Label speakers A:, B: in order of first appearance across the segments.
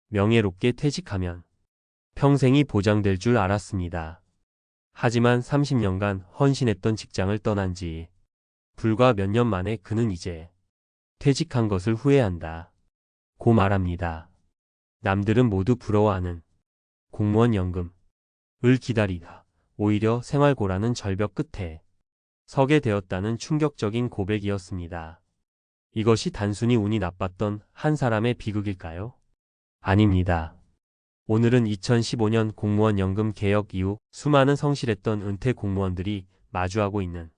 A: 명예롭게 퇴직하면 평생이 보장될 줄 알았습니다. 하지만 30년간 헌신했던 직장을 떠난 지 불과 몇 년 만에 그는 이제 퇴직한 것을 후회한다 고 말합니다. 남들은 모두 부러워하는 공무원 연금을 기다리다 오히려 생활고라는 절벽 끝에 서게 되었다는 충격적인 고백이었습니다. 이것이 단순히 운이 나빴던 한 사람의 비극일까요? 아닙니다. 오늘은 2015년 공무원 연금 개혁 이후 수많은 성실했던 은퇴 공무원들이 마주하고 있는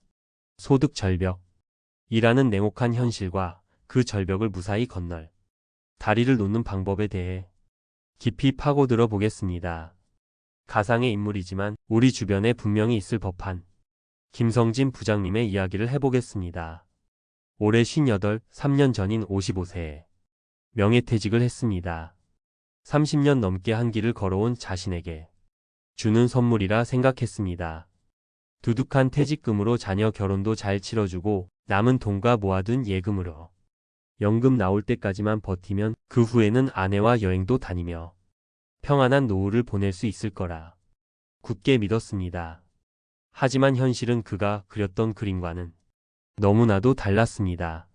A: 소득 절벽이라는 냉혹한 현실과 그 절벽을 무사히 건널 다리를 놓는 방법에 대해 깊이 파고들어 보겠습니다. 가상의 인물이지만 우리 주변에 분명히 있을 법한 김성진 부장님의 이야기를 해보겠습니다. 올해 58, 3년 전인 55세에 명예퇴직을 했습니다. 30년 넘게 한 길을 걸어온 자신에게 주는 선물이라 생각했습니다. 두둑한 퇴직금으로 자녀 결혼도 잘 치러주고 남은 돈과 모아둔 예금으로 연금 나올 때까지만 버티면 그 후에는 아내와 여행도 다니며 평안한 노후를 보낼 수 있을 거라 굳게 믿었습니다. 하지만 현실은 그가 그렸던 그림과는 너무나도 달랐습니다.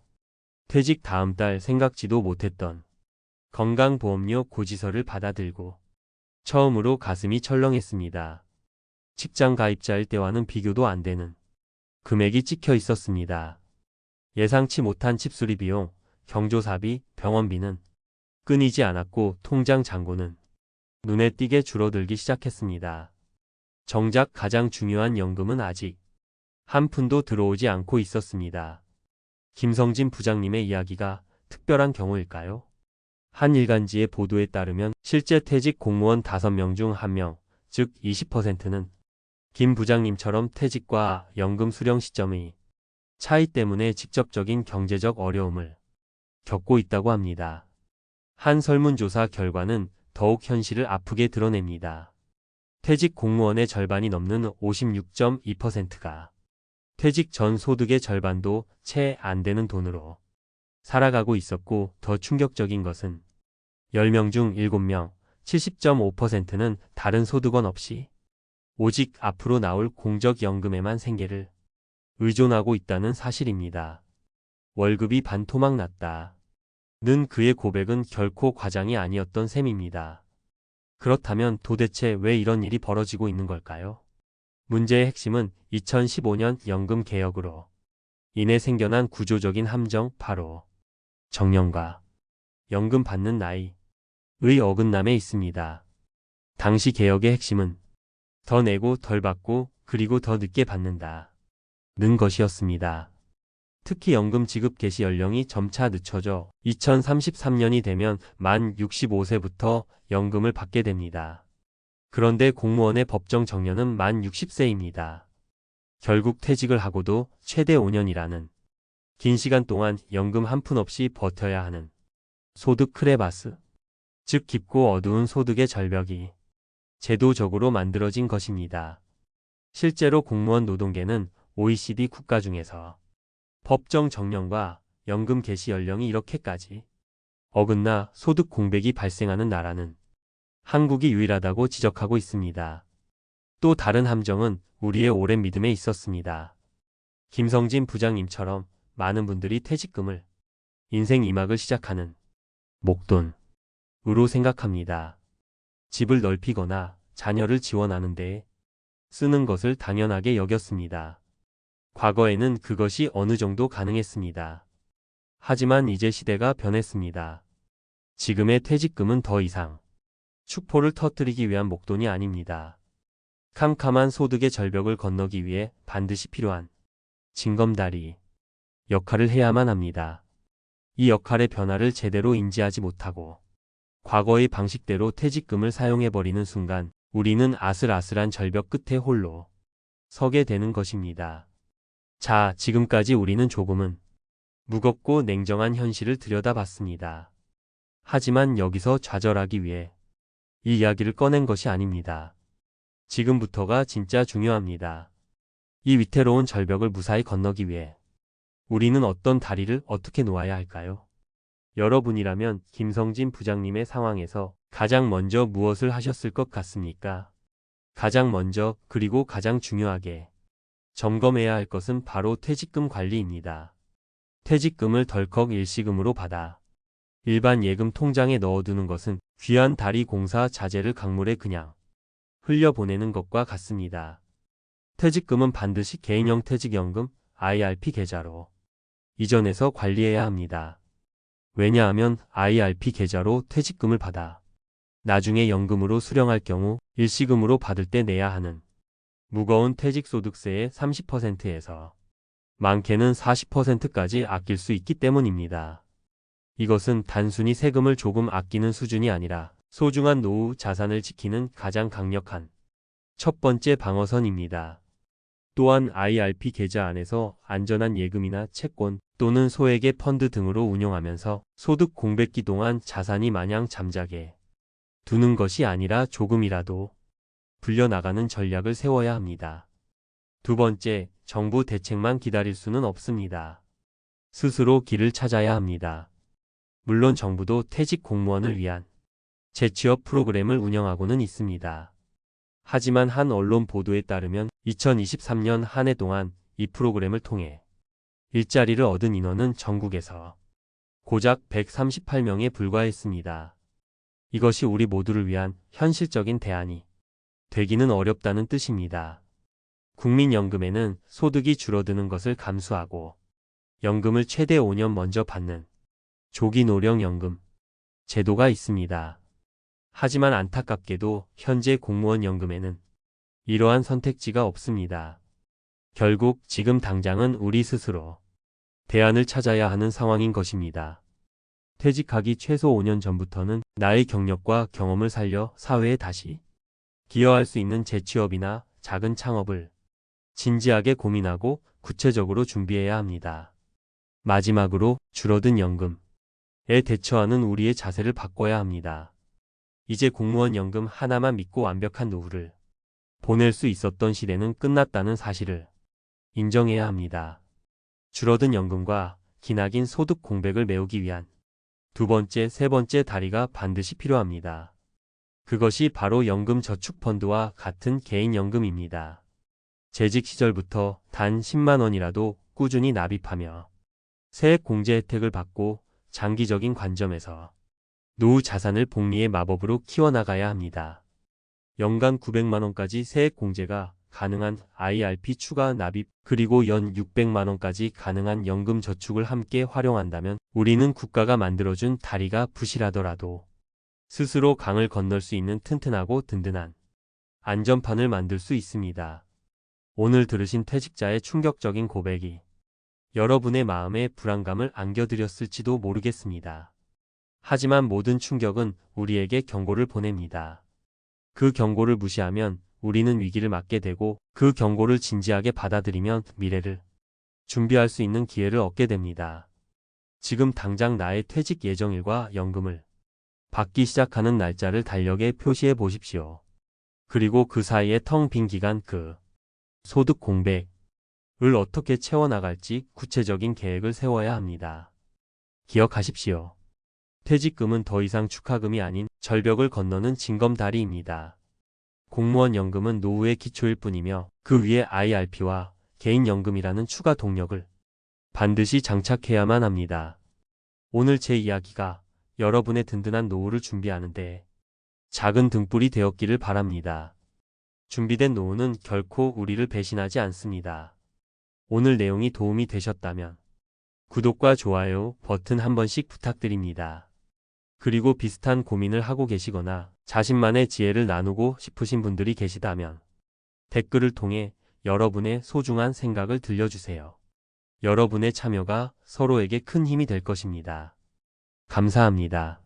A: 퇴직 다음 달 생각지도 못했던 건강보험료 고지서를 받아들고 처음으로 가슴이 철렁했습니다. 직장 가입자일 때와는 비교도 안 되는 금액이 찍혀 있었습니다. 예상치 못한 칩수리 비용, 경조사비, 병원비는 끊이지 않았고 통장 잔고는 눈에 띄게 줄어들기 시작했습니다. 정작 가장 중요한 연금은 아직 한 푼도 들어오지 않고 있었습니다. 김성진 부장님의 이야기가 특별한 경우일까요? 한 일간지의 보도에 따르면 실제 퇴직 공무원 5명 중 1명, 즉 20%는 김 부장님처럼 퇴직과 연금 수령 시점의 차이 때문에 직접적인 경제적 어려움을 겪고 있다고 합니다. 한 설문조사 결과는 더욱 현실을 아프게 드러냅니다. 퇴직 공무원의 절반이 넘는 56.2%가 퇴직 전 소득의 절반도 채 안 되는 돈으로 살아가고 있었고, 더 충격적인 것은 10명 중 7명, 70.5%는 다른 소득원 없이 오직 앞으로 나올 공적연금에만 생계를 의존하고 있다는 사실입니다. 월급이 반토막 났다 는 그의 고백은 결코 과장이 아니었던 셈입니다. 그렇다면 도대체 왜 이런 일이 벌어지고 있는 걸까요? 문제의 핵심은 2015년 연금 개혁으로 인해 생겨난 구조적인 함정, 바로 정년과 연금 받는 나이의 어긋남에 있습니다. 당시 개혁의 핵심은 더 내고 덜 받고 그리고 더 늦게 받는다 는 것이었습니다. 특히 연금 지급 개시 연령이 점차 늦춰져 2033년이 되면 만 65세부터 연금을 받게 됩니다. 그런데 공무원의 법정 정년은 만 60세입니다. 결국 퇴직을 하고도 최대 5년이라는 긴 시간 동안 연금 한 푼 없이 버텨야 하는 소득 크레바스, 즉 깊고 어두운 소득의 절벽이 제도적으로 만들어진 것입니다. 실제로 공무원 노동계는 OECD 국가 중에서 법정 정년과 연금 개시 연령이 이렇게까지 어긋나 소득 공백이 발생하는 나라는 한국이 유일하다고 지적하고 있습니다. 또 다른 함정은 우리의 오랜 믿음에 있었습니다. 김성진 부장님처럼 많은 분들이 퇴직금을 인생 2막을 시작하는 목돈으로 생각합니다. 집을 넓히거나 자녀를 지원하는 데에 쓰는 것을 당연하게 여겼습니다. 과거에는 그것이 어느 정도 가능했습니다. 하지만 이제 시대가 변했습니다. 지금의 퇴직금은 더 이상 축포를 터뜨리기 위한 목돈이 아닙니다. 캄캄한 소득의 절벽을 건너기 위해 반드시 필요한 징검다리 역할을 해야만 합니다. 이 역할의 변화를 제대로 인지하지 못하고 과거의 방식대로 퇴직금을 사용해버리는 순간 우리는 아슬아슬한 절벽 끝에 홀로 서게 되는 것입니다. 자, 지금까지 우리는 조금은 무겁고 냉정한 현실을 들여다봤습니다. 하지만 여기서 좌절하기 위해 이 이야기를 꺼낸 것이 아닙니다. 지금부터가 진짜 중요합니다. 이 위태로운 절벽을 무사히 건너기 위해 우리는 어떤 다리를 어떻게 놓아야 할까요? 여러분이라면 김성진 부장님의 상황에서 가장 먼저 무엇을 하셨을 것 같습니까? 가장 먼저 그리고 가장 중요하게 점검해야 할 것은 바로 퇴직금 관리입니다. 퇴직금을 덜컥 일시금으로 받아 일반 예금 통장에 넣어두는 것은 귀한 다리 공사 자재를 강물에 그냥 흘려보내는 것과 같습니다. 퇴직금은 반드시 개인형 퇴직연금 IRP 계좌로 이전해서 관리해야 합니다. 왜냐하면 IRP 계좌로 퇴직금을 받아 나중에 연금으로 수령할 경우 일시금으로 받을 때 내야 하는 무거운 퇴직소득세의 30%에서 많게는 40%까지 아낄 수 있기 때문입니다. 이것은 단순히 세금을 조금 아끼는 수준이 아니라 소중한 노후 자산을 지키는 가장 강력한 첫 번째 방어선입니다. 또한 IRP 계좌 안에서 안전한 예금이나 채권 또는 소액의 펀드 등으로 운용하면서 소득 공백기 동안 자산이 마냥 잠자게 두는 것이 아니라 조금이라도 불려나가는 전략을 세워야 합니다. 두 번째, 정부 대책만 기다릴 수는 없습니다. 스스로 길을 찾아야 합니다. 물론 정부도 퇴직 공무원을 위한 재취업 프로그램을 운영하고는 있습니다. 하지만 한 언론 보도에 따르면 2023년 한 해 동안 이 프로그램을 통해 일자리를 얻은 인원은 전국에서 고작 138명에 불과했습니다. 이것이 우리 모두를 위한 현실적인 대안이 되기는 어렵다는 뜻입니다. 국민연금에는 소득이 줄어드는 것을 감수하고 연금을 최대 5년 먼저 받는 조기노령연금 제도가 있습니다. 하지만 안타깝게도 현재 공무원 연금에는 이러한 선택지가 없습니다. 결국 지금 당장은 우리 스스로 대안을 찾아야 하는 상황인 것입니다. 퇴직하기 최소 5년 전부터는 나의 경력과 경험을 살려 사회에 다시 기여할 수 있는 재취업이나 작은 창업을 진지하게 고민하고 구체적으로 준비해야 합니다. 마지막으로 줄어든 연금에 대처하는 우리의 자세를 바꿔야 합니다. 이제 공무원 연금 하나만 믿고 완벽한 노후를 보낼 수 있었던 시대는 끝났다는 사실을 인정해야 합니다. 줄어든 연금과 기나긴 소득 공백을 메우기 위한 두 번째, 세 번째 다리가 반드시 필요합니다. 그것이 바로 연금저축펀드와 같은 개인연금입니다. 재직 시절부터 단 10만 원이라도 꾸준히 납입하며 세액공제 혜택을 받고 장기적인 관점에서 노후 자산을 복리의 마법으로 키워나가야 합니다. 연간 900만 원까지 세액공제가 가능한 IRP 추가 납입 그리고 연 600만 원까지 가능한 연금저축을 함께 활용한다면 우리는 국가가 만들어준 다리가 부실하더라도 스스로 강을 건널 수 있는 튼튼하고 든든한 안전판을 만들 수 있습니다. 오늘 들으신 퇴직자의 충격적인 고백이 여러분의 마음에 불안감을 안겨드렸을지도 모르겠습니다. 하지만 모든 충격은 우리에게 경고를 보냅니다. 그 경고를 무시하면 우리는 위기를 맞게 되고 그 경고를 진지하게 받아들이면 미래를 준비할 수 있는 기회를 얻게 됩니다. 지금 당장 나의 퇴직 예정일과 연금을 받기 시작하는 날짜를 달력에 표시해 보십시오. 그리고 그 사이에 텅 빈 기간 그 소득 공백을 어떻게 채워나갈지 구체적인 계획을 세워야 합니다. 기억하십시오. 퇴직금은 더 이상 축하금이 아닌 절벽을 건너는 징검다리입니다. 공무원 연금은 노후의 기초일 뿐이며 그 위에 IRP와 개인연금이라는 추가 동력을 반드시 장착해야만 합니다. 오늘 제 이야기가 여러분의 든든한 노후를 준비하는데 작은 등불이 되었기를 바랍니다. 준비된 노후는 결코 우리를 배신하지 않습니다. 오늘 내용이 도움이 되셨다면 구독과 좋아요 버튼 한 번씩 부탁드립니다. 그리고 비슷한 고민을 하고 계시거나 자신만의 지혜를 나누고 싶으신 분들이 계시다면 댓글을 통해 여러분의 소중한 생각을 들려주세요. 여러분의 참여가 서로에게 큰 힘이 될 것입니다. 감사합니다.